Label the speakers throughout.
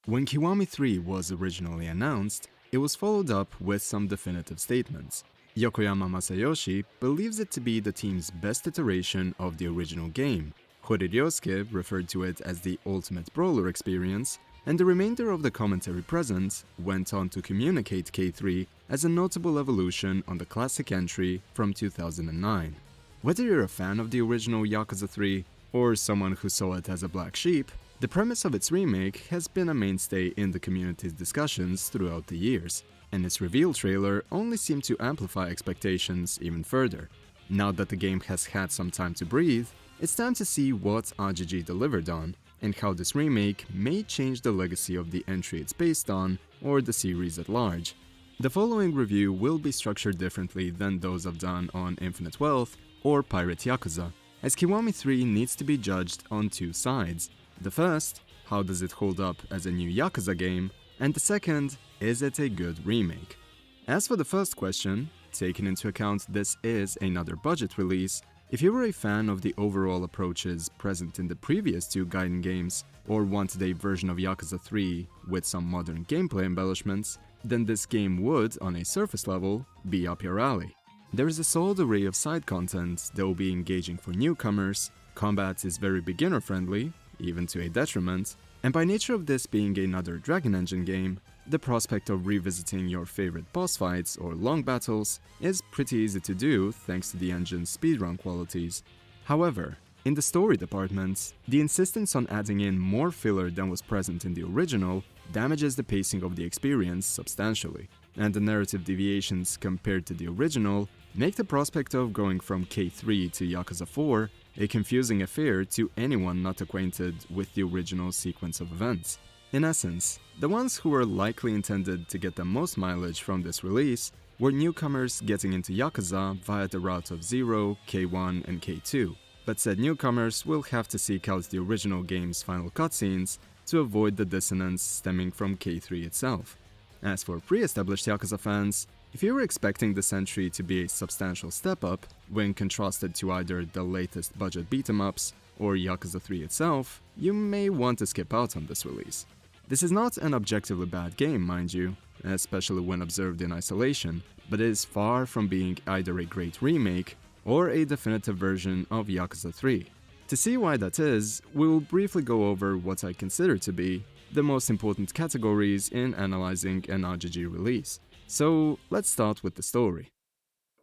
Speaker 1: When Kiwami 3 was originally announced, it was followed up with some definitive statements. Yokoyama Masayoshi believes it to be the team's best iteration of the original game. Horiryosuke referred to it as the ultimate brawler experience, and the remainder of the commentary present went on to communicate K3 as a notable evolution on the classic entry from 2009. Whether you're a fan of the original Yakuza 3 or someone who saw it as a black sheep, the premise of its remake has been a mainstay in the community's discussions throughout the years, and its reveal trailer only seemed to amplify expectations even further. Now that the game has had some time to breathe, it's time to see what RGG delivered on, and how this remake may change the legacy of the entry it's based on, or the series at large. The following review will be structured differently than those I've done on Infinite Wealth or Pirate Yakuza, as Kiwami 3 needs to be judged on two sides. The first, how does it hold up as a new Yakuza game, and the second, is it a good remake? As for the first question, taking into account this is another budget release, if you were a fan of the overall approaches present in the previous two Gaiden games, or wanted a version of Yakuza 3 with some modern gameplay embellishments, then this game would, on a surface level, be up your alley. There is a solid array of side content that will be engaging for newcomers, combat is very beginner-friendly, even to a detriment, and by nature of this being another Dragon Engine game, the prospect of revisiting your favorite boss fights or long battles is pretty easy to do thanks to the engine's speedrun qualities. However, in the story department, the insistence on adding in more filler than was present in the original damages the pacing of the experience substantially, and the narrative deviations compared to the original make the prospect of going from K3 to Yakuza 4 a confusing affair to anyone not acquainted with the original sequence of events. In essence, the ones who were likely intended to get the most mileage from this release were newcomers getting into Yakuza via the route of 0, K1, and K2, but said newcomers will have to seek out the original game's final cutscenes to avoid the dissonance stemming from K3 itself. As for pre-established Yakuza fans, if you were expecting this entry to be a substantial step up when contrasted to either the latest budget beat-em-ups or Yakuza 3 itself, you may want to skip out on this release. This is not an objectively bad game, mind you, especially when observed in isolation, but it is far from being either a great remake or a definitive version of Yakuza 3. To see why that is, we will briefly go over what I consider to be the most important categories in analyzing an RGG release. So let's start with the story.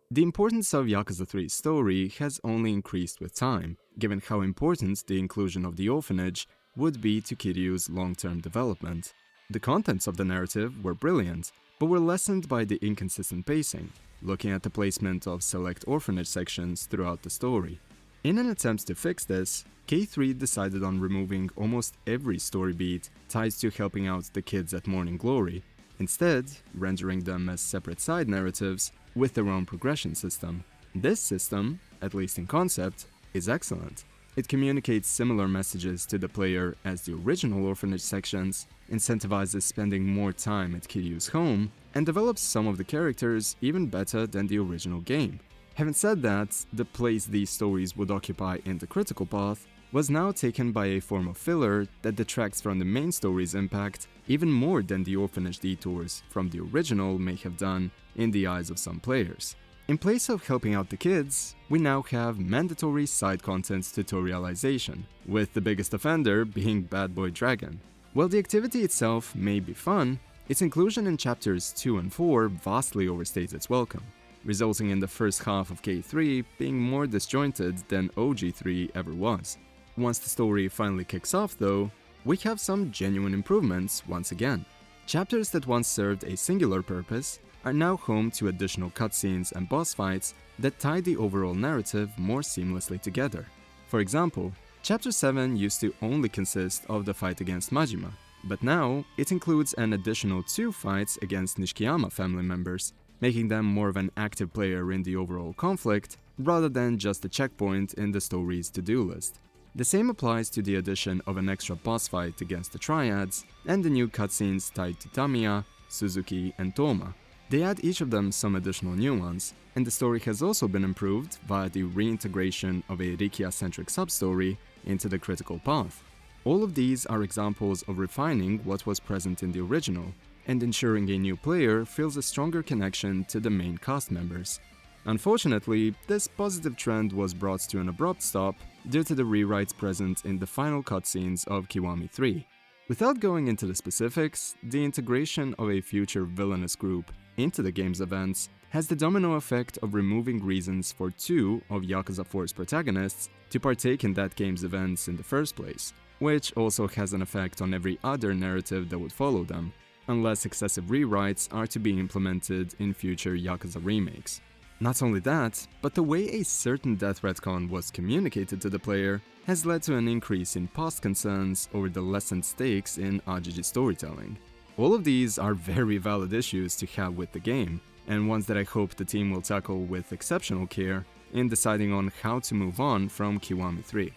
Speaker 1: The importance of Yakuza 3's story has only increased with time, given how important the inclusion of the orphanage would be to Kiryu's long-term development. The contents of the narrative were brilliant, but were lessened by the inconsistent pacing, looking at the placement of select orphanage sections throughout the story. In an attempt to fix this, K3 decided on removing almost every story beat tied to helping out the kids at Morning Glory, instead rendering them as separate side narratives with their own progression system. This system, at least in concept, is excellent. It communicates similar messages to the player as the original orphanage sections, incentivizes spending more time at Kiryu's home, and develops some of the characters even better than the original game. Having said that, the place these stories would occupy in the critical path was now taken by a form of filler that detracts from the main story's impact even more than the orphanage detours from the original may have done in the eyes of some players. In place of helping out the kids, we now have mandatory side content tutorialization, with the biggest offender being Bad Boy Dragon. While the activity itself may be fun, its inclusion in chapters 2 and 4 vastly overstates its welcome, resulting in the first half of K3 being more disjointed than OG3 ever was. Once the story finally kicks off though, we have some genuine improvements once again. Chapters that once served a singular purpose are now home to additional cutscenes and boss fights that tie the overall narrative more seamlessly together. For example, Chapter 7 used to only consist of the fight against Majima, but now it includes an additional 2 fights against Nishikiyama family members, making them more of an active player in the overall conflict rather than just a checkpoint in the story's to-do list. The same applies to the addition of an extra boss fight against the Triads and the new cutscenes tied to Tamiya, Suzuki, and Toma. They add each of them some additional nuance, and the story has also been improved via the reintegration of a Rikia-centric sub-story into the critical path. All of these are examples of refining what was present in the original, and ensuring a new player feels a stronger connection to the main cast members. Unfortunately, this positive trend was brought to an abrupt stop due to the rewrites present in the final cutscenes of Kiwami 3. Without going into the specifics, the integration of a future villainous group into the game's events has the domino effect of removing reasons for two of Yakuza 4's protagonists to partake in that game's events in the first place, which also has an effect on every other narrative that would follow them, unless excessive rewrites are to be implemented in future Yakuza remakes. Not only that, but the way a certain death retcon was communicated to the player has led to an increase in past concerns over the lessened stakes in RGG storytelling. All of these are very valid issues to have with the game, and ones that I hope the team will tackle with exceptional care in deciding on how to move on from Kiwami 3.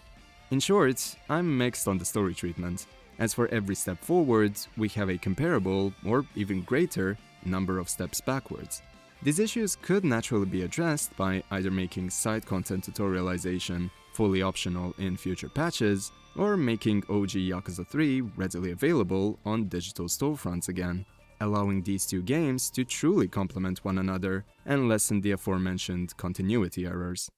Speaker 1: In short, I'm mixed on the story treatment, as for every step forward, we have a comparable, or even greater, number of steps backwards. These issues could naturally be addressed by either making side content tutorialization fully optional in future patches, or making OG Yakuza 3 readily available on digital storefronts again, allowing these two games to truly complement one another and lessen the aforementioned continuity errors.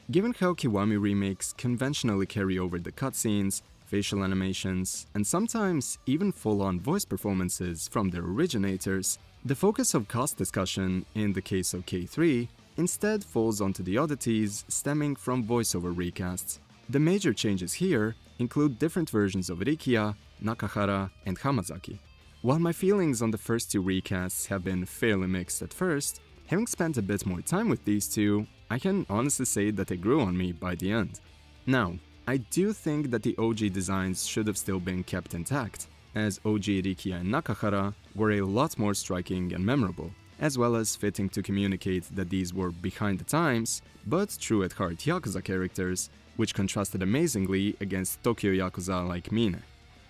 Speaker 1: Given how Kiwami remakes conventionally carry over the cutscenes, facial animations, and sometimes even full-on voice performances from their originators, the focus of cast discussion, in the case of K3, instead falls onto the oddities stemming from voiceover recasts. The major changes here include different versions of Rikiya, Nakahara, and Hamazaki. While my feelings on the first two recasts have been fairly mixed at first, having spent a bit more time with these two, I can honestly say that they grew on me by the end. Now, I do think that the OG designs should have still been kept intact, as OG Rikiya and Nakahara were a lot more striking and memorable, as well as fitting to communicate that these were behind the times, but true at heart Yakuza characters, which contrasted amazingly against Tokyo Yakuza like Mine.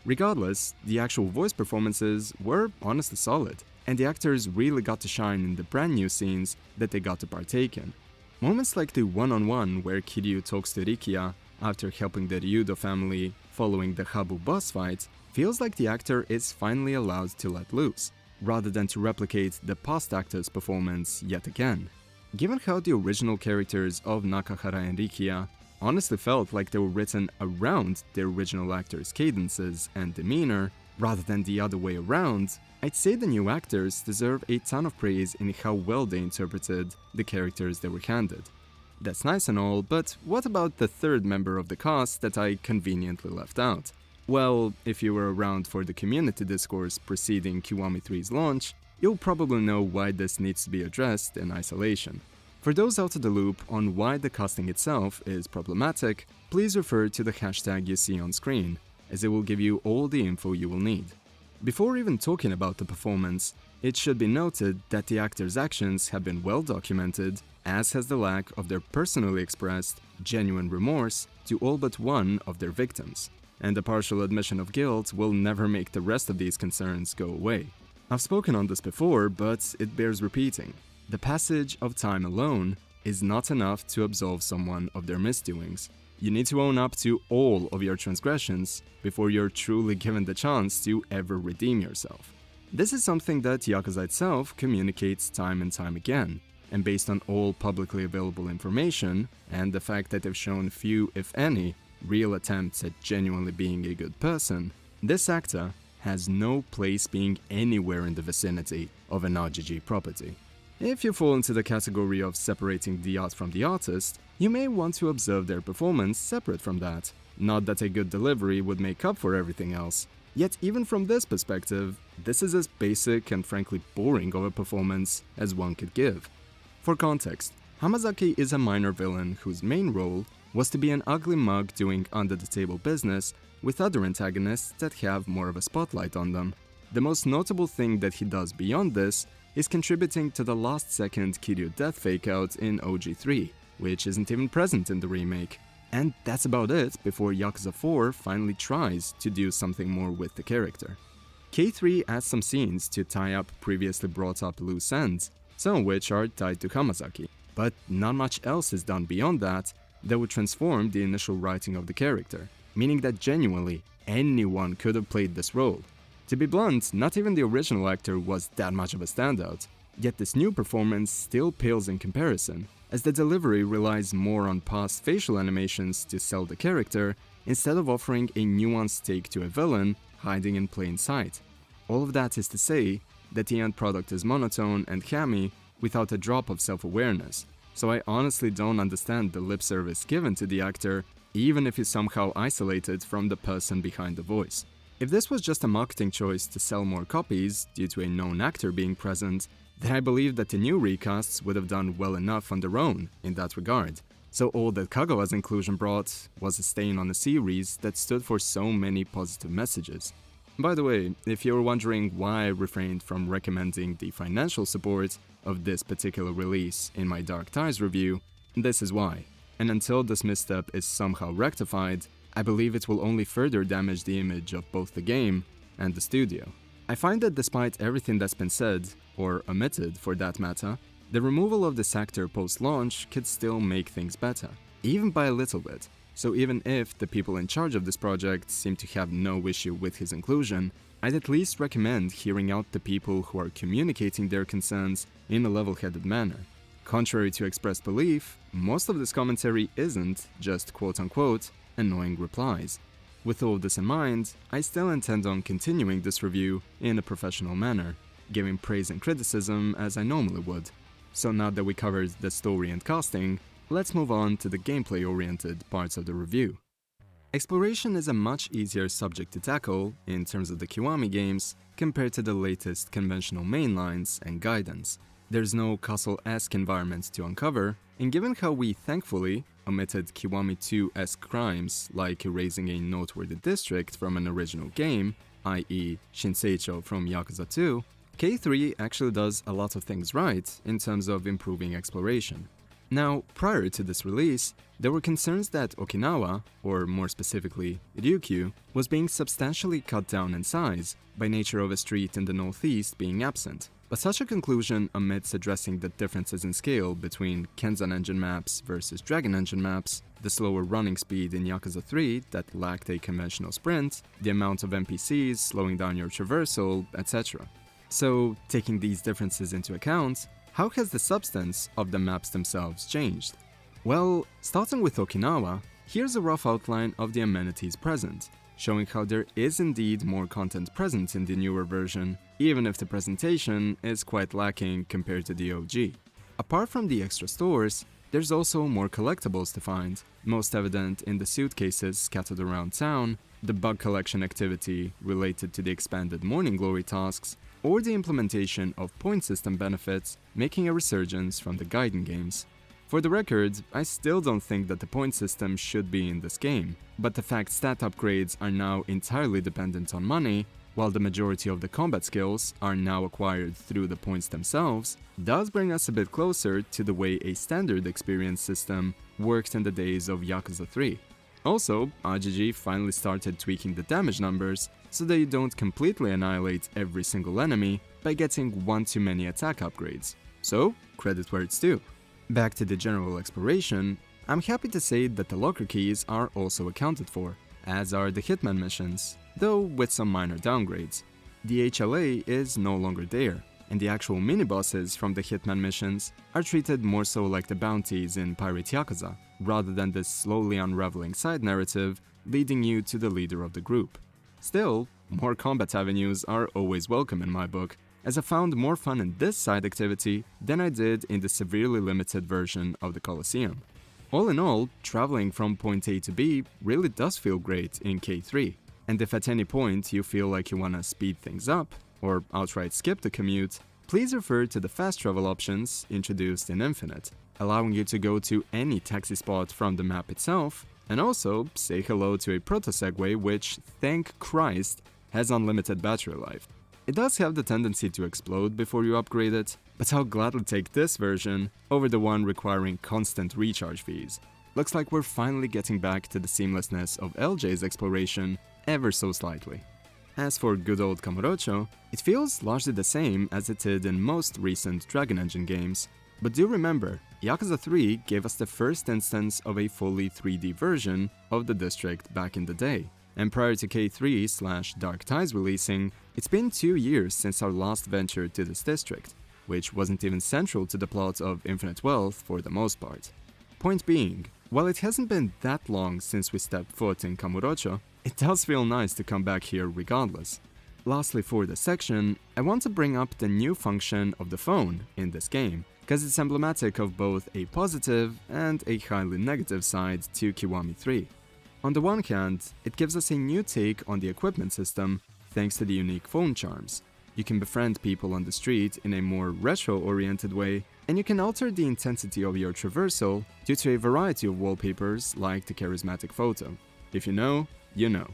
Speaker 1: Regardless, the actual voice performances were honestly solid, and the actors really got to shine in the brand new scenes that they got to partake in. Moments like the one-on-one where Kiryu talks to Rikiya after helping the Ryudo family following the Habu boss fight feels like the actor is finally allowed to let loose, rather than to replicate the past actor's performance yet again. Given how the original characters of Nakahara and Rikiya honestly felt like they were written around their original actors' cadences and demeanor, rather than the other way around, I'd say the new actors deserve a ton of praise in how well they interpreted the characters they were handed. That's nice and all, but what about the third member of the cast that I conveniently left out? Well, if you were around for the community discourse preceding Kiwami 3's launch, you'll probably know why this needs to be addressed in isolation. For those out of the loop on why the casting itself is problematic, please refer to the hashtag you see on screen, as it will give you all the info you will need. Before even talking about the performance, it should be noted that the actors' actions have been well documented, as has the lack of their personally expressed, genuine remorse to all but one of their victims, and the partial admission of guilt will never make the rest of these concerns go away. I've spoken on this before, but it bears repeating. The passage of time alone is not enough to absolve someone of their misdoings. You need to own up to all of your transgressions before you're truly given the chance to ever redeem yourself. This is something that Yakuza itself communicates time and time again, and based on all publicly available information, and the fact that they've shown few, if any, real attempts at genuinely being a good person, this actor has no place being anywhere in the vicinity of an RGG property. If you fall into the category of separating the art from the artist, you may want to observe their performance separate from that. Not that a good delivery would make up for everything else. Yet even from this perspective, this is as basic and frankly boring of a performance as one could give. For context, Hamazaki is a minor villain whose main role was to be an ugly mug doing under-the-table business with other antagonists that have more of a spotlight on them. The most notable thing that he does beyond this is contributing to the last-second Kiryu death fake-out in OG3, which isn't even present in the remake. And that's about it before Yakuza 4 finally tries to do something more with the character. K3 adds some scenes to tie up previously brought up loose ends, some of which are tied to Hamazaki, but not much else is done beyond that would transform the initial writing of the character, meaning that genuinely, anyone could have played this role. To be blunt, not even the original actor was that much of a standout, yet this new performance still pales in comparison, as the delivery relies more on past facial animations to sell the character, instead of offering a nuanced take to a villain hiding in plain sight. All of that is to say that the end product is monotone and hammy without a drop of self-awareness, so I honestly don't understand the lip service given to the actor, even if he's somehow isolated from the person behind the voice. If this was just a marketing choice to sell more copies due to a known actor being present, then I believe that the new recasts would have done well enough on their own in that regard. So all that Kagawa's inclusion brought was a stain on a series that stood for so many positive messages. By the way, if you're wondering why I refrained from recommending the financial support of this particular release in my Dark Ties review, this is why. And until this misstep is somehow rectified, I believe it will only further damage the image of both the game and the studio. I find that despite everything that's been said, or omitted for that matter, the removal of this actor post-launch could still make things better, even by a little bit. So even if the people in charge of this project seem to have no issue with his inclusion, I'd at least recommend hearing out the people who are communicating their concerns in a level-headed manner. Contrary to expressed belief, most of this commentary isn't just quote-unquote annoying replies. With all of this in mind, I still intend on continuing this review in a professional manner, giving praise and criticism as I normally would. So now that we covered the story and casting, let's move on to the gameplay-oriented parts of the review. Exploration is a much easier subject to tackle in terms of the Kiwami games compared to the latest conventional mainlines and guidance. There's no castle-esque environment to uncover, and given how we thankfully omitted Kiwami 2-esque crimes like erasing a noteworthy district from an original game, i.e. Shinseicho from Yakuza 2, K3 actually does a lot of things right in terms of improving exploration. Now, prior to this release, there were concerns that Okinawa, or more specifically Ryukyu, was being substantially cut down in size by nature of a street in the northeast being absent. But such a conclusion omits addressing the differences in scale between Kenzan engine maps versus Dragon engine maps, the slower running speed in Yakuza 3 that lacked a conventional sprint, the amount of NPCs slowing down your traversal, etc. So, taking these differences into account, how has the substance of the maps themselves changed? Well, starting with Okinawa, here's a rough outline of the amenities present, showing how there is indeed more content present in the newer version, even if the presentation is quite lacking compared to the OG. Apart from the extra stores, there's also more collectibles to find, most evident in the suitcases scattered around town, the bug collection activity related to the expanded Morning Glory tasks, or the implementation of point system benefits making a resurgence from the Gaiden games. For the record, I still don't think that the point system should be in this game, but the fact stat upgrades are now entirely dependent on money, while the majority of the combat skills are now acquired through the points themselves, does bring us a bit closer to the way a standard experience system worked in the days of Yakuza 3. Also, RGG finally started tweaking the damage numbers so that you don't completely annihilate every single enemy by getting one too many attack upgrades. So, credit where it's due. Back to the general exploration, I'm happy to say that the locker keys are also accounted for, as are the Hitman missions, though with some minor downgrades. The HLA is no longer there, and the actual mini-bosses from the Hitman missions are treated more so like the bounties in Pirate Yakuza, rather than this slowly unraveling side narrative leading you to the leader of the group. Still, more combat avenues are always welcome in my book, as I found more fun in this side activity than I did in the severely limited version of the Colosseum. All in all, traveling from point A to B really does feel great in K3, and if at any point you feel like you wanna speed things up, or outright skip the commute, please refer to the fast travel options introduced in Infinite, allowing you to go to any taxi spot from the map itself, and also say hello to a proto-segway which, thank Christ, has unlimited battery life. It does have the tendency to explode before you upgrade it, but I'll gladly take this version over the one requiring constant recharge fees. Looks like we're finally getting back to the seamlessness of LJ's exploration ever so slightly. As for good old Kamurocho, it feels largely the same as it did in most recent Dragon Engine games, but do remember, Yakuza 3 gave us the first instance of a fully 3D version of the district back in the day. And prior to K3/Dark Tides releasing, it's been 2 years since our last venture to this district, which wasn't even central to the plot of Infinite Wealth for the most part. Point being, while it hasn't been that long since we stepped foot in Kamurocho, it does feel nice to come back here regardless. Lastly for this section, I want to bring up the new function of the phone in this game, because it's emblematic of both a positive and a highly negative side to Kiwami 3. On the one hand, it gives us a new take on the equipment system thanks to the unique phone charms. You can befriend people on the street in a more retro-oriented way, and you can alter the intensity of your traversal due to a variety of wallpapers like the charismatic photo. If you know, you know.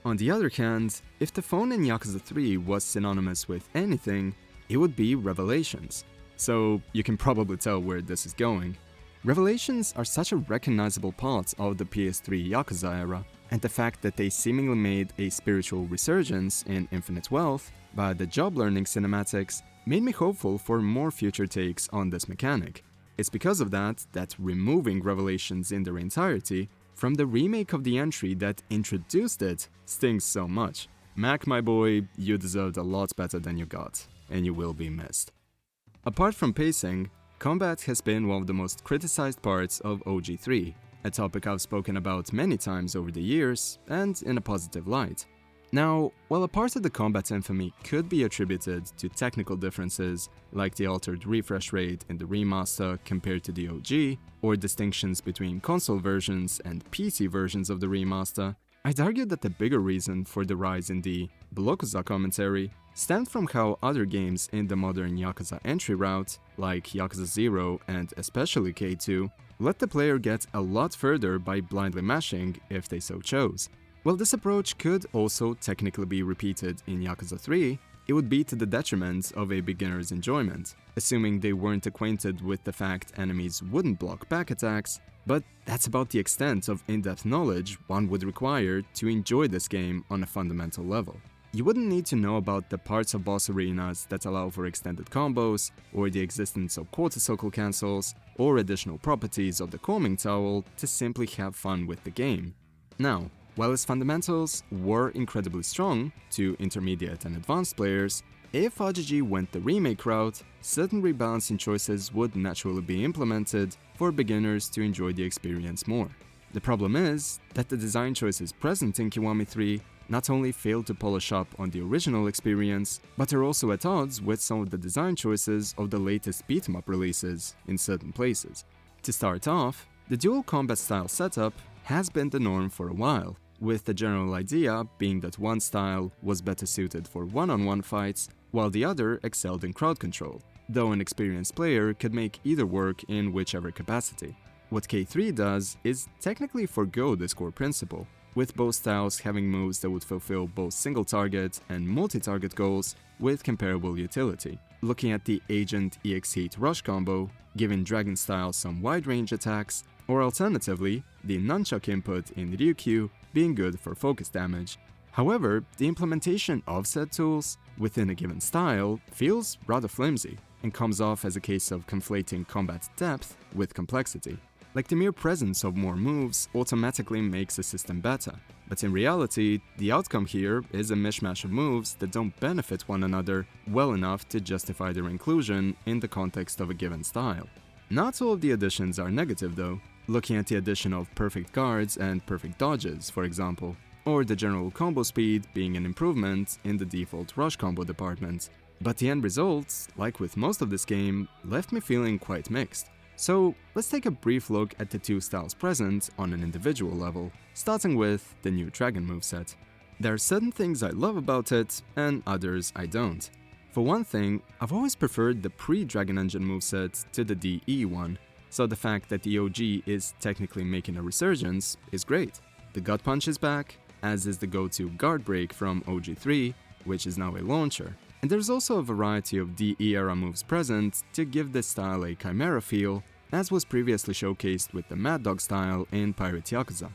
Speaker 1: On the other hand, if the phone in Yakuza 3 was synonymous with anything, it would be Revelations. So you can probably tell where this is going. Revelations are such a recognizable part of the PS3 Yakuza era, and the fact that they seemingly made a spiritual resurgence in Infinite Wealth by the job learning cinematics made me hopeful for more future takes on this mechanic. It's because of that removing Revelations in their entirety from the remake of the entry that introduced it stings so much. Mac, my boy, you deserved a lot better than you got, and you will be missed. Apart from pacing, combat has been one of the most criticized parts of OG3, a topic I've spoken about many times over the years, and in a positive light. Now, while a part of the combat infamy could be attributed to technical differences, like the altered refresh rate in the remaster compared to the OG, or distinctions between console versions and PC versions of the remaster, I'd argue that the bigger reason for the rise in the Blokuza commentary stemmed from how other games in the modern Yakuza entry route, like Yakuza 0 and especially K2, let the player get a lot further by blindly mashing if they so chose. While this approach could also technically be repeated in Yakuza 3, it would be to the detriment of a beginner's enjoyment, assuming they weren't acquainted with the fact enemies wouldn't block back attacks, but that's about the extent of in-depth knowledge one would require to enjoy this game on a fundamental level. You wouldn't need to know about the parts of boss arenas that allow for extended combos, or the existence of quarter circle cancels, or additional properties of the calming towel to simply have fun with the game. Now, while its fundamentals were incredibly strong to intermediate and advanced players, if RGG went the remake route, certain rebalancing choices would naturally be implemented for beginners to enjoy the experience more. The problem is that the design choices present in Kiwami 3 not only fail to polish up on the original experience, but are also at odds with some of the design choices of the latest beat-em-up releases in certain places. To start off, the dual combat style setup has been the norm for a while, with the general idea being that one style was better suited for one-on-one fights, while the other excelled in crowd control, though an experienced player could make either work in whichever capacity. What K3 does is technically forgo this core principle, with both styles having moves that would fulfill both single-target and multi-target goals with comparable utility. Looking at the Agent EX Heat Rush combo, giving Dragon style some wide-range attacks, or alternatively, the nunchuck input in Ryukyu being good for focus damage. However, the implementation of said tools within a given style feels rather flimsy, and comes off as a case of conflating combat depth with complexity. Like the mere presence of more moves automatically makes a system better, but in reality, the outcome here is a mishmash of moves that don't benefit one another well enough to justify their inclusion in the context of a given style. Not all of the additions are negative though, looking at the addition of perfect guards and perfect dodges, for example, or the general combo speed being an improvement in the default rush combo department. But the end results, like with most of this game, left me feeling quite mixed. So let's take a brief look at the two styles present on an individual level, starting with the new Dragon moveset. There are certain things I love about it, and others I don't. For one thing, I've always preferred the pre-Dragon Engine moveset to the DE one, so the fact that the OG is technically making a resurgence is great. The Gut Punch is back, as is the go-to guard break from OG3, which is now a launcher. And there's also a variety of DE era moves present to give this style a Chimera feel, as was previously showcased with the Mad Dog style in Pirate Yakuza.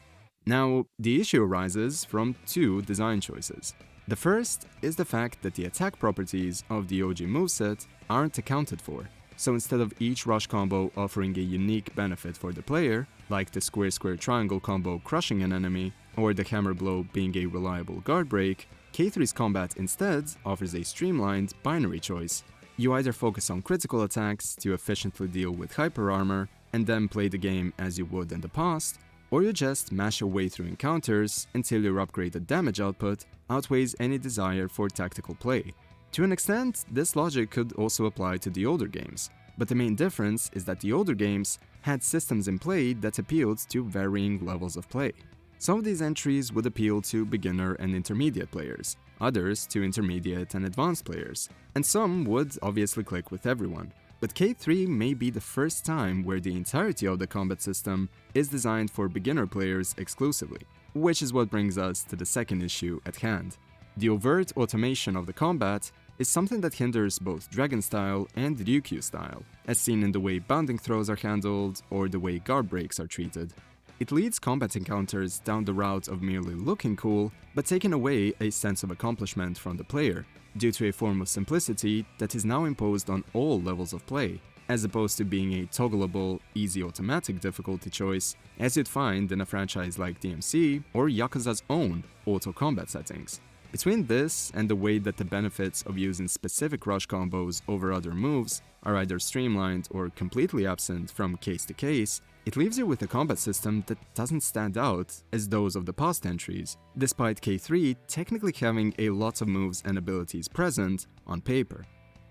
Speaker 1: Now, the issue arises from two design choices. The first is the fact that the attack properties of the OG moveset aren't accounted for. So instead of each rush combo offering a unique benefit for the player, like the square-square triangle combo crushing an enemy, or the hammer blow being a reliable guard break, K3's combat instead offers a streamlined binary choice. You either focus on critical attacks to efficiently deal with hyper armor and then play the game as you would in the past, or you just mash your way through encounters until your upgraded damage output outweighs any desire for tactical play. To an extent, this logic could also apply to the older games, but the main difference is that the older games had systems in play that appealed to varying levels of play. Some of these entries would appeal to beginner and intermediate players, others to intermediate and advanced players, and some would obviously click with everyone. But K3 may be the first time where the entirety of the combat system is designed for beginner players exclusively, which is what brings us to the second issue at hand. The overt automation of the combat is something that hinders both Dragon style and Ryukyu style, as seen in the way bounding throws are handled or the way guard breaks are treated. It leads combat encounters down the route of merely looking cool, but taking away a sense of accomplishment from the player, due to a form of simplicity that is now imposed on all levels of play, as opposed to being a toggleable, easy automatic difficulty choice, as you'd find in a franchise like DMC or Yakuza's own auto-combat settings. Between this and the way that the benefits of using specific rush combos over other moves are either streamlined or completely absent from case to case, it leaves you with a combat system that doesn't stand out as those of the past entries, despite K3 technically having a lot of moves and abilities present on paper.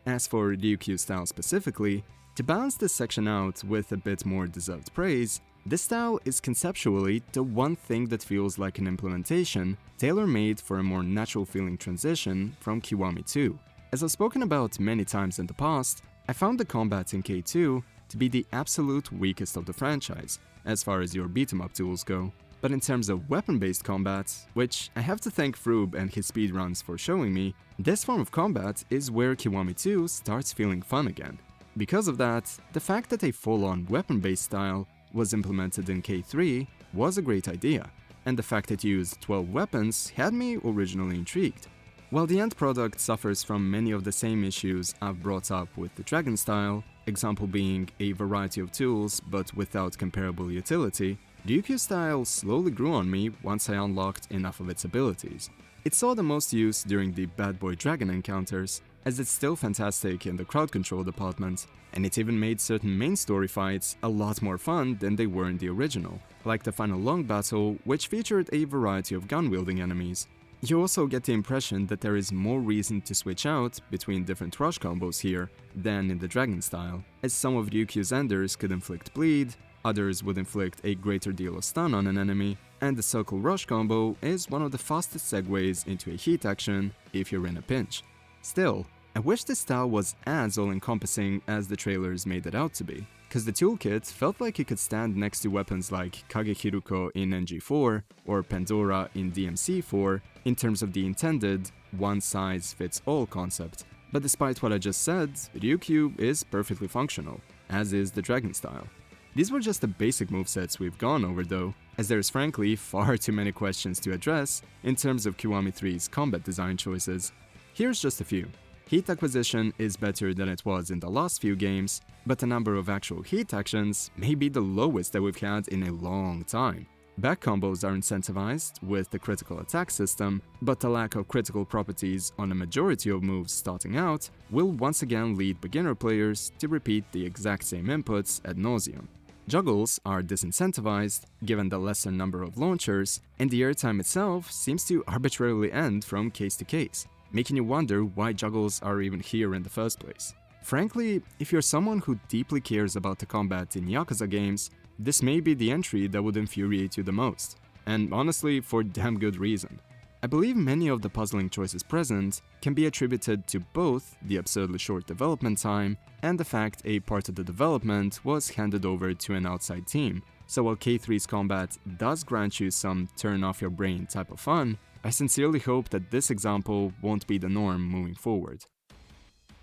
Speaker 1: As for Ryukyu style specifically, to balance this section out with a bit more deserved praise, this style is conceptually the one thing that feels like an implementation tailor-made for a more natural-feeling transition from Kiwami 2. As I've spoken about many times in the past, I found the combat in K2 to be the absolute weakest of the franchise, as far as your beat-em-up tools go. But in terms of weapon-based combat, which I have to thank Froob and his speedruns for showing me, this form of combat is where Kiwami 2 starts feeling fun again. Because of that, the fact that a full-on weapon-based style was implemented in K3 was a great idea, and the fact it used 12 weapons had me originally intrigued. While the end product suffers from many of the same issues I've brought up with the Dragon style, example being a variety of tools but without comparable utility, Ryukyu style slowly grew on me once I unlocked enough of its abilities. It saw the most use during the Bad Boy Dragon encounters, as it's still fantastic in the crowd control department, and it even made certain main story fights a lot more fun than they were in the original, like the final long battle, which featured a variety of gun-wielding enemies. You also get the impression that there is more reason to switch out between different rush combos here than in the Dragon style, as some of Ryukyu's enders could inflict bleed, others would inflict a greater deal of stun on an enemy, and the circle rush combo is one of the fastest segues into a heat action if you're in a pinch. Still, I wish this style was as all-encompassing as the trailers made it out to be, cause the toolkit felt like it could stand next to weapons like Kagehiruko in NG4 or Pandora in DMC4 in terms of the intended one-size-fits-all concept. But despite what I just said, Ryukyu is perfectly functional, as is the Dragon style. These were just the basic movesets we've gone over though, as there's frankly far too many questions to address in terms of Kiwami 3's combat design choices. Here's just a few. Heat acquisition is better than it was in the last few games, but the number of actual heat actions may be the lowest that we've had in a long time. Back combos are incentivized with the critical attack system, but the lack of critical properties on a majority of moves starting out will once again lead beginner players to repeat the exact same inputs ad nauseum. Juggles are disincentivized given the lesser number of launchers, and the airtime itself seems to arbitrarily end from case to case, making you wonder why juggles are even here in the first place. Frankly, if you're someone who deeply cares about the combat in Yakuza games, this may be the entry that would infuriate you the most, and honestly, for damn good reason. I believe many of the puzzling choices present can be attributed to both the absurdly short development time and the fact a part of the development was handed over to an outside team. So while K3's combat does grant you some turn-off-your-brain type of fun, I sincerely hope that this example won't be the norm moving forward.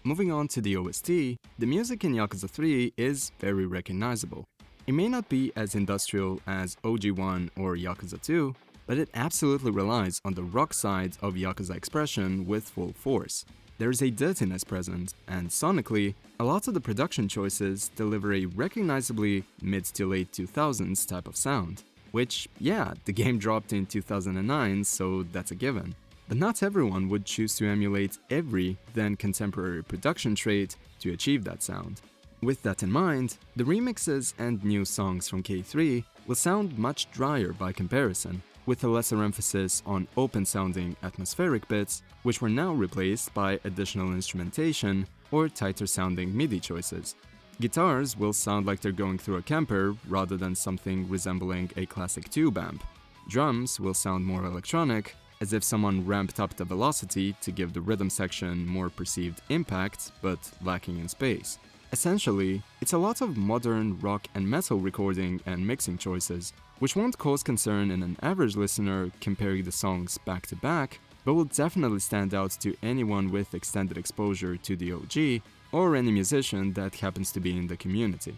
Speaker 1: Moving on to the OST, the music in Yakuza 3 is very recognizable. It may not be as industrial as OG1 or Yakuza 2, but it absolutely relies on the rock side of Yakuza expression with full force. There is a dirtiness present, and sonically, a lot of the production choices deliver a recognizably mid to late 2000s type of sound. Which, yeah, the game dropped in 2009, so that's a given. But not everyone would choose to emulate every then contemporary production trait to achieve that sound. With that in mind, the remixes and new songs from K3 will sound much drier by comparison, with a lesser emphasis on open-sounding atmospheric bits, which were now replaced by additional instrumentation or tighter-sounding MIDI choices. Guitars will sound like they're going through a Kemper rather than something resembling a classic tube amp. Drums will sound more electronic, as if someone ramped up the velocity to give the rhythm section more perceived impact, but lacking in space. Essentially, it's a lot of modern rock and metal recording and mixing choices, which won't cause concern in an average listener comparing the songs back to back, but will definitely stand out to anyone with extended exposure to the OG or any musician that happens to be in the community.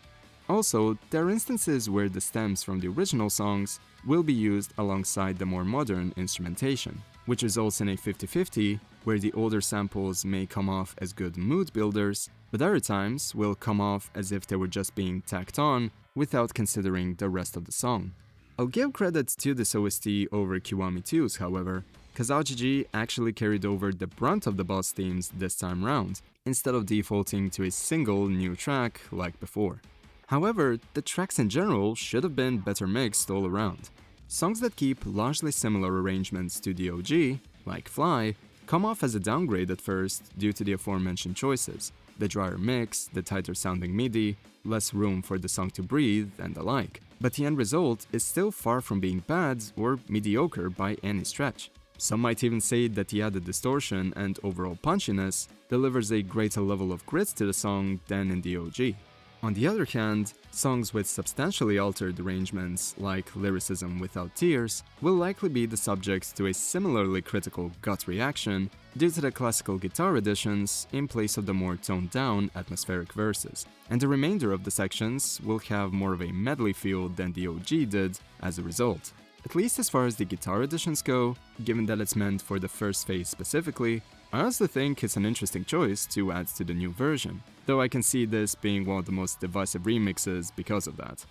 Speaker 1: Also, there are instances where the stems from the original songs will be used alongside the more modern instrumentation, which results in a 50-50 where the older samples may come off as good mood builders, but other times will come off as if they were just being tacked on without considering the rest of the song. I'll give credit to this OST over Kiwami 2's, however, cause RGG actually carried over the brunt of the boss themes this time round, instead of defaulting to a single new track like before. However, the tracks in general should have been better mixed all around. Songs that keep largely similar arrangements to the OG, like Fly, come off as a downgrade at first due to the aforementioned choices, the drier mix, the tighter sounding MIDI, less room for the song to breathe, and the like. But the end result is still far from being bad or mediocre by any stretch. Some might even say that the added distortion and overall punchiness delivers a greater level of grit to the song than in the OG. On the other hand, songs with substantially altered arrangements, like Lyricism Without Tears, will likely be the subject to a similarly critical gut reaction due to the classical guitar additions in place of the more toned-down atmospheric verses, and the remainder of the sections will have more of a medley feel than the OG did as a result. At least as far as the guitar additions go, given that it's meant for the first phase specifically, I honestly think it's an interesting choice to add to the new version, though I can see this being one of the most divisive remixes because of that.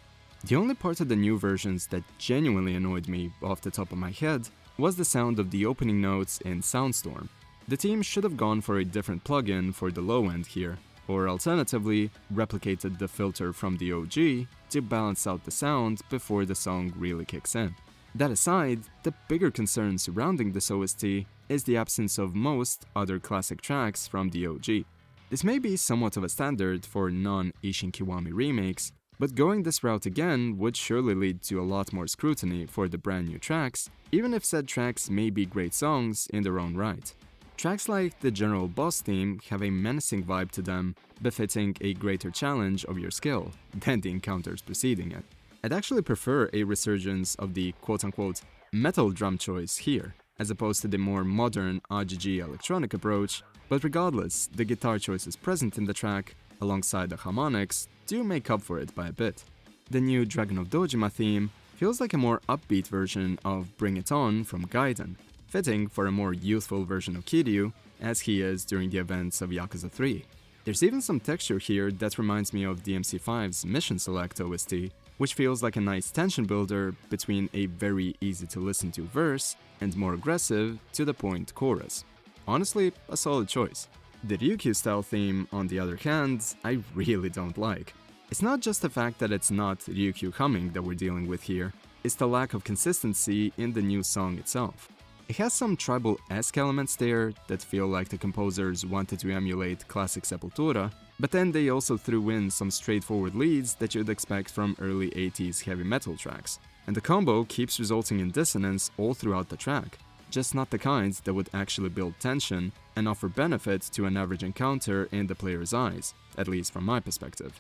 Speaker 1: The only part of the new versions that genuinely annoyed me off the top of my head was the sound of the opening notes in Soundstorm. The team should have gone for a different plugin for the low end here, or alternatively, replicated the filter from the OG to balance out the sound before the song really kicks in. That aside, the bigger concern surrounding this OST is the absence of most other classic tracks from the OG. This may be somewhat of a standard for non-Ishin Kiwami remakes, but going this route again would surely lead to a lot more scrutiny for the brand new tracks, even if said tracks may be great songs in their own right. Tracks like the general boss theme have a menacing vibe to them, befitting a greater challenge of your skill than the encounters preceding it. I'd actually prefer a resurgence of the quote-unquote metal drum choice here, as opposed to the more modern RGG electronic approach, but regardless, the guitar choices present in the track, alongside the harmonics, do make up for it by a bit. The new Dragon of Dojima theme feels like a more upbeat version of Bring It On from Gaiden, fitting for a more youthful version of Kiryu, as he is during the events of Yakuza 3. There's even some texture here that reminds me of DMC5's Mission Select OST, which feels like a nice tension builder between a very easy to listen to verse and more aggressive, to the point chorus. Honestly, a solid choice. The Ryukyu style theme, on the other hand, I really don't like. It's not just the fact that it's not Ryukyu humming that we're dealing with here, it's the lack of consistency in the new song itself. It has some tribal-esque elements there that feel like the composers wanted to emulate classic Sepultura, but then they also threw in some straightforward leads that you'd expect from early 80s heavy metal tracks, and the combo keeps resulting in dissonance all throughout the track, just not the kinds that would actually build tension and offer benefit to an average encounter in the player's eyes, at least from my perspective.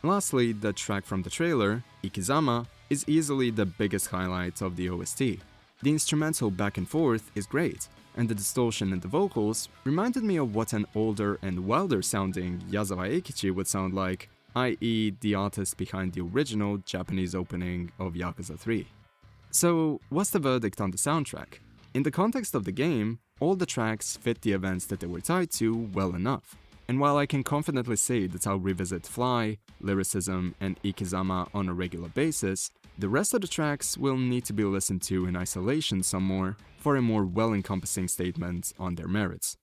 Speaker 1: Lastly, the track from the trailer, Ikizama, is easily the biggest highlight of the OST. The instrumental back and forth is great, and the distortion in the vocals reminded me of what an older and wilder sounding Yazawa Eikichi would sound like, i.e. the artist behind the original Japanese opening of Yakuza 3. So, what's the verdict on the soundtrack? In the context of the game, all the tracks fit the events that they were tied to well enough. And while I can confidently say that I'll revisit Fly, Lyricism, and Ikizama on a regular basis, The rest of the tracks will need to be listened to in isolation some more for a more well-encompassing statement on their merits.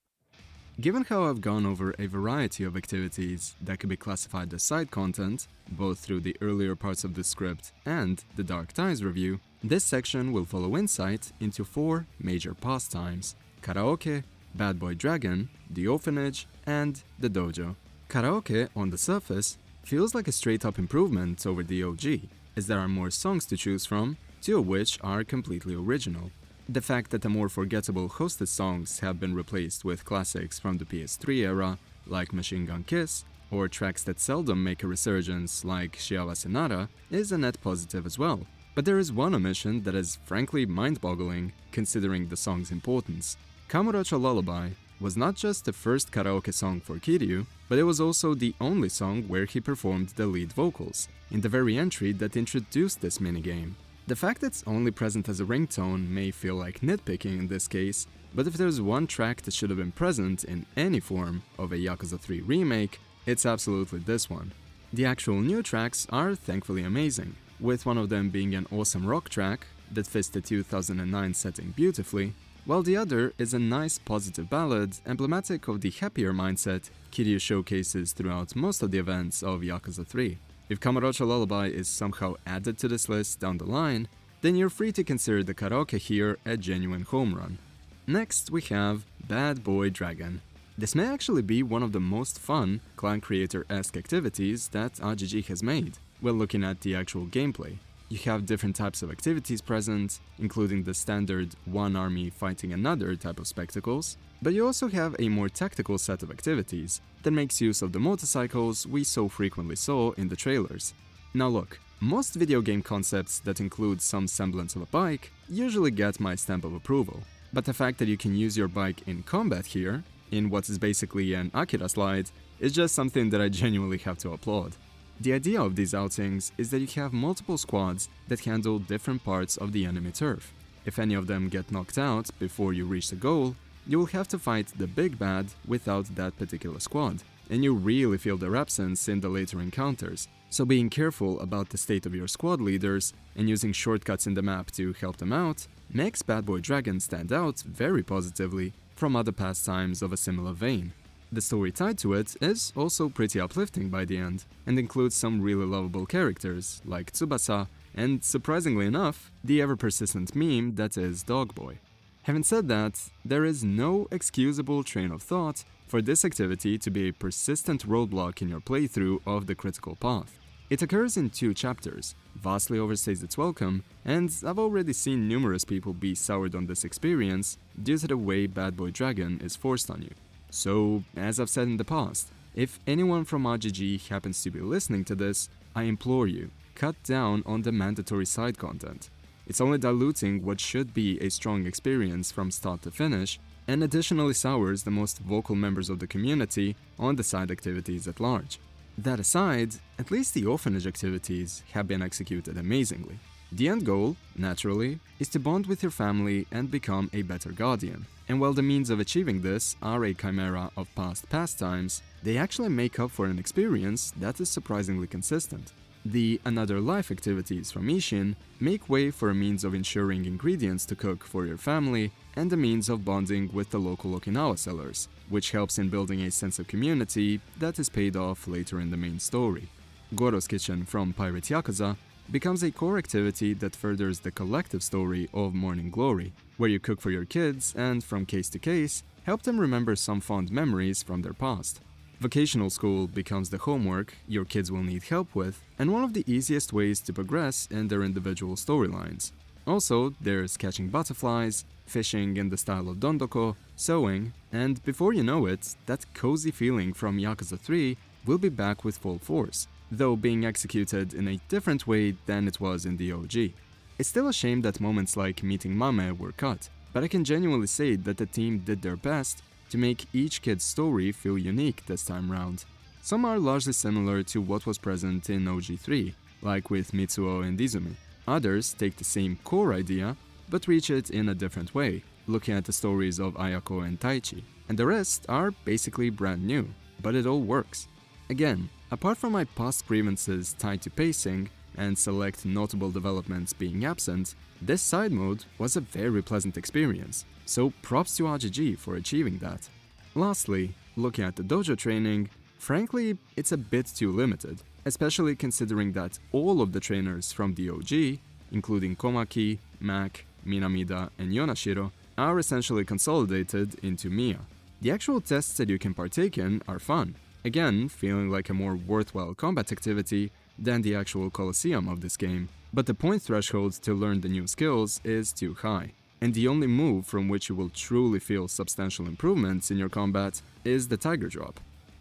Speaker 1: Given how I've gone over a variety of activities that could be classified as side content, both through the earlier parts of the script and the Dark Ties review, this section will follow insight into 4 major pastimes: karaoke, Bad Boy Dragon, the orphanage, and the dojo. Karaoke, on the surface, feels like a straight-up improvement over the OG, as there are more songs to choose from, 2 of which are completely original. The fact that the more forgettable hosted songs have been replaced with classics from the PS3 era, like Machine Gun Kiss, or tracks that seldom make a resurgence like Shiawase Nara, is a net positive as well. But there is one omission that is frankly mind-boggling, considering the song's importance. Kamurocho Lullaby was not just the first karaoke song for Kiryu, but it was also the only song where he performed the lead vocals, in the very entry that introduced this minigame. The fact it's only present as a ringtone may feel like nitpicking in this case, but if there's one track that should have been present in any form of a Yakuza 3 remake, it's absolutely this one. The actual new tracks are thankfully amazing, with one of them being an awesome rock track that fits the 2009 setting beautifully, while the other is a nice positive ballad emblematic of the happier mindset Kiryu showcases throughout most of the events of Yakuza 3. If Kamurocho Lullaby is somehow added to this list down the line, then you're free to consider the karaoke here a genuine home run. Next we have Bad Boy Dragon. This may actually be one of the most fun clan creator-esque activities that RGG has made, while looking at the actual gameplay. You have different types of activities present, including the standard one army fighting another type of spectacles, but you also have a more tactical set of activities that makes use of the motorcycles we so frequently saw in the trailers. Now look, most video game concepts that include some semblance of a bike usually get my stamp of approval, but the fact that you can use your bike in combat here, in what is basically an Akira slide, is just something that I genuinely have to applaud. The idea of these outings is that you have multiple squads that handle different parts of the enemy turf. If any of them get knocked out before you reach the goal, you will have to fight the big bad without that particular squad, and you really feel their absence in the later encounters, so being careful about the state of your squad leaders and using shortcuts in the map to help them out makes Bad Boy Dragon stand out very positively from other pastimes of a similar vein. The story tied to it is also pretty uplifting by the end, and includes some really lovable characters like Tsubasa and, surprisingly enough, the ever-persistent meme that is Dog Boy. Having said that, there is no excusable train of thought for this activity to be a persistent roadblock in your playthrough of the critical path. It occurs in 2 chapters, vastly overstays its welcome, and I've already seen numerous people be soured on this experience due to the way Bad Boy Dragon is forced on you. So, as I've said in the past, if anyone from RGG happens to be listening to this, I implore you, cut down on the mandatory side content. It's only diluting what should be a strong experience from start to finish, and additionally sours the most vocal members of the community on the side activities at large. That aside, at least the orphanage activities have been executed amazingly. The end goal, naturally, is to bond with your family and become a better guardian. And while the means of achieving this are a chimera of past pastimes, they actually make up for an experience that is surprisingly consistent. The Another Life activities from Ishin make way for a means of ensuring ingredients to cook for your family and a means of bonding with the local Okinawa sellers, which helps in building a sense of community that is paid off later in the main story. Goro's Kitchen from Pirate Yakuza becomes a core activity that furthers the collective story of Morning Glory, where you cook for your kids and, from case to case, help them remember some fond memories from their past. Vocational school becomes the homework your kids will need help with, and one of the easiest ways to progress in their individual storylines. Also, there's catching butterflies, fishing in the style of Dondoko, sewing, and before you know it, that cozy feeling from Yakuza 3 will be back with full force, though being executed in a different way than it was in the OG. It's still a shame that moments like meeting Mame were cut, but I can genuinely say that the team did their best to make each kid's story feel unique this time round. Some are largely similar to what was present in OG3, like with Mitsuo and Izumi. Others take the same core idea, but reach it in a different way, looking at the stories of Ayako and Taichi. And the rest are basically brand new, but it all works. Again, apart from my past grievances tied to pacing and select notable developments being absent, this side mode was a very pleasant experience, so props to RGG for achieving that. Lastly, looking at the dojo training, frankly, it's a bit too limited, especially considering that all of the trainers from the OG, including Komaki, Mac, Minamida, and Yonashiro, are essentially consolidated into Mia. The actual tests that you can partake in are fun, again feeling like a more worthwhile combat activity than the actual Colosseum of this game, but the point threshold to learn the new skills is too high, and the only move from which you will truly feel substantial improvements in your combat is the Tiger Drop.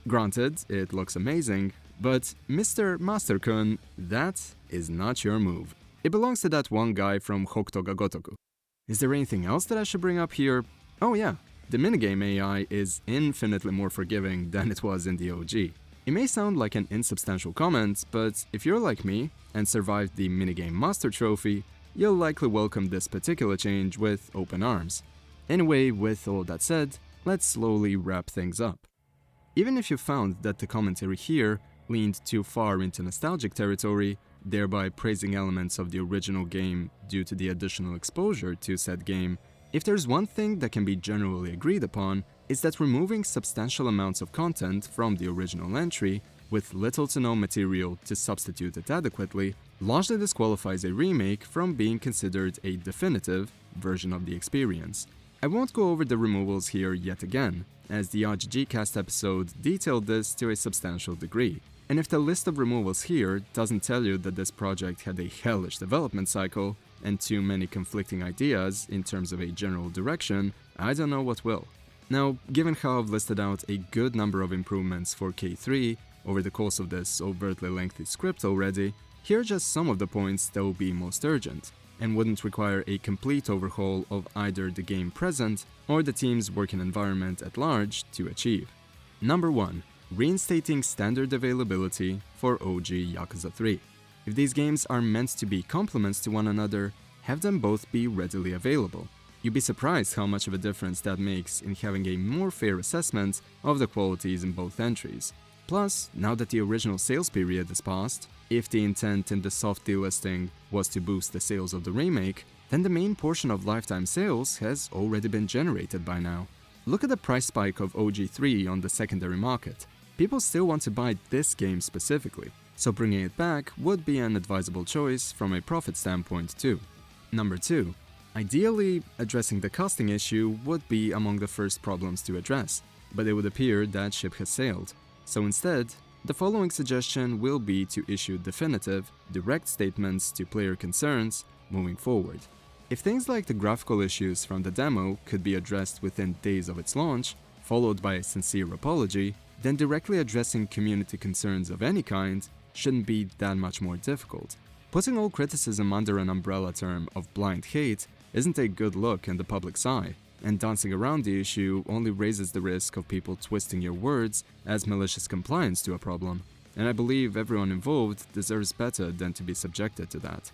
Speaker 1: Granted, it looks amazing, but Mr. Master-kun, that is not your move. It belongs to that one guy from Hokuto ga Gotoku. Is there anything else that I should bring up here? Oh yeah, the minigame AI is infinitely more forgiving than it was in the OG. It may sound like an insubstantial comment, but if you're like me and survived the minigame master trophy, you'll likely welcome this particular change with open arms. Anyway, with all that said, let's slowly wrap things up. Even if you found that the commentary here leaned too far into nostalgic territory, thereby praising elements of the original game due to the additional exposure to said game, if there's one thing that can be generally agreed upon, is that removing substantial amounts of content from the original entry with little to no material to substitute it adequately largely disqualifies a remake from being considered a definitive version of the experience. I won't go over the removals here yet again, as the RGG cast episode detailed this to a substantial degree. And if the list of removals here doesn't tell you that this project had a hellish development cycle and too many conflicting ideas in terms of a general direction, I don't know what will. Now, given how I've listed out a good number of improvements for K3 over the course of this overtly lengthy script already, here are just some of the points that will be most urgent, and wouldn't require a complete overhaul of either the game present or the team's working environment at large to achieve. Number 1. Reinstating standard availability for OG Yakuza 3. If these games are meant to be complements to one another, have them both be readily available. You'd be surprised how much of a difference that makes in having a more fair assessment of the qualities in both entries. Plus, now that the original sales period is past, if the intent in the soft delisting was to boost the sales of the remake, then the main portion of lifetime sales has already been generated by now. Look at the price spike of OG3 on the secondary market. People still want to buy this game specifically, so bringing it back would be an advisable choice from a profit standpoint too. Number 2. Ideally, addressing the costing issue would be among the first problems to address, but it would appear that ship has sailed. So instead, the following suggestion will be to issue definitive, direct statements to player concerns moving forward. If things like the graphical issues from the demo could be addressed within days of its launch, followed by a sincere apology, then directly addressing community concerns of any kind shouldn't be that much more difficult. Putting all criticism under an umbrella term of blind hate isn't a good look in the public's eye, and dancing around the issue only raises the risk of people twisting your words as malicious compliance to a problem, and I believe everyone involved deserves better than to be subjected to that.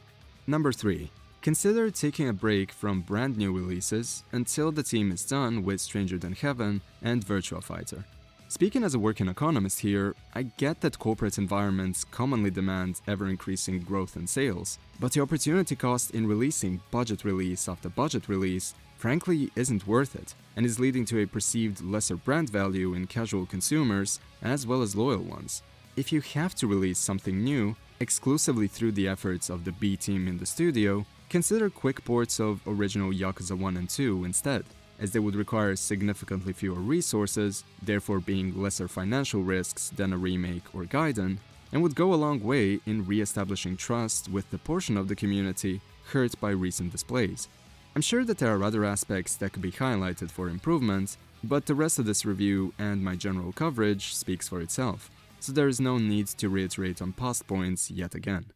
Speaker 1: Number 3. Consider taking a break from brand new releases until the team is done with Stranger Than Heaven and Virtua Fighter. Speaking as a working economist here, I get that corporate environments commonly demand ever-increasing growth in sales, but the opportunity cost in releasing budget release after budget release frankly isn't worth it, and is leading to a perceived lesser brand value in casual consumers as well as loyal ones. If you have to release something new exclusively through the efforts of the B team in the studio, consider quick ports of original Yakuza 1 and 2 instead, as they would require significantly fewer resources, therefore being lesser financial risks than a remake or Gaiden, and would go a long way in re-establishing trust with the portion of the community hurt by recent displays. I'm sure that there are other aspects that could be highlighted for improvement, but the rest of this review and my general coverage speaks for itself, so there is no need to reiterate on past points yet again.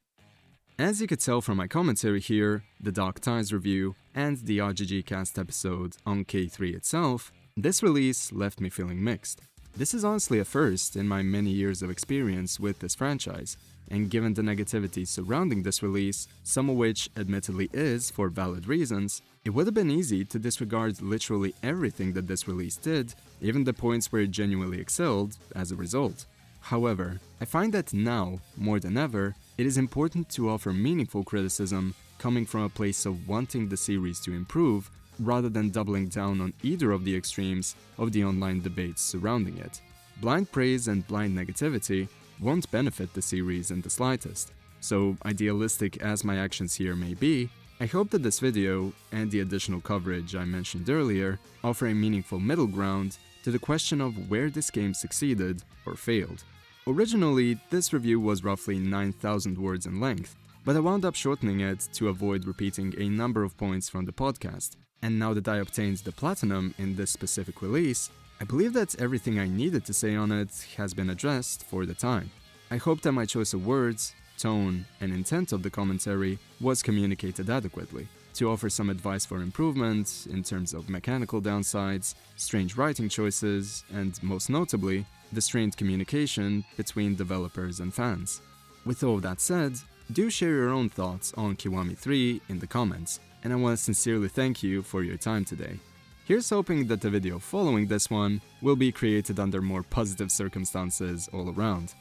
Speaker 1: As you could tell from my commentary here, the Dark Ties review, and the RGG cast episode on K3 itself, this release left me feeling mixed. This is honestly a first in my many years of experience with this franchise, and given the negativity surrounding this release, some of which admittedly is for valid reasons, it would have been easy to disregard literally everything that this release did, even the points where it genuinely excelled as a result. However, I find that now, more than ever, It is important to offer meaningful criticism coming from a place of wanting the series to improve rather than doubling down on either of the extremes of the online debates surrounding it. Blind praise and blind negativity won't benefit the series in the slightest. So, idealistic as my actions here may be, I hope that this video, and the additional coverage I mentioned earlier, offer a meaningful middle ground to the question of where this game succeeded or failed. Originally, this review was roughly 9,000 words in length, but I wound up shortening it to avoid repeating a number of points from the podcast. And now that I obtained the platinum in this specific release, I believe that everything I needed to say on it has been addressed for the time. I hope that my choice of words, tone, and intent of the commentary was communicated adequately, to offer some advice for improvement in terms of mechanical downsides, strange writing choices, and most notably, the strained communication between developers and fans. With all that said, do share your own thoughts on Kiwami 3 in the comments, and I want to sincerely thank you for your time today. Here's hoping that the video following this one will be created under more positive circumstances all around.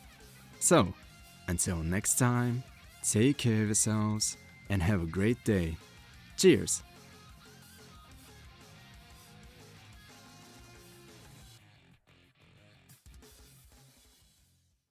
Speaker 1: So, until next time, take care of yourselves and have a great day. Cheers!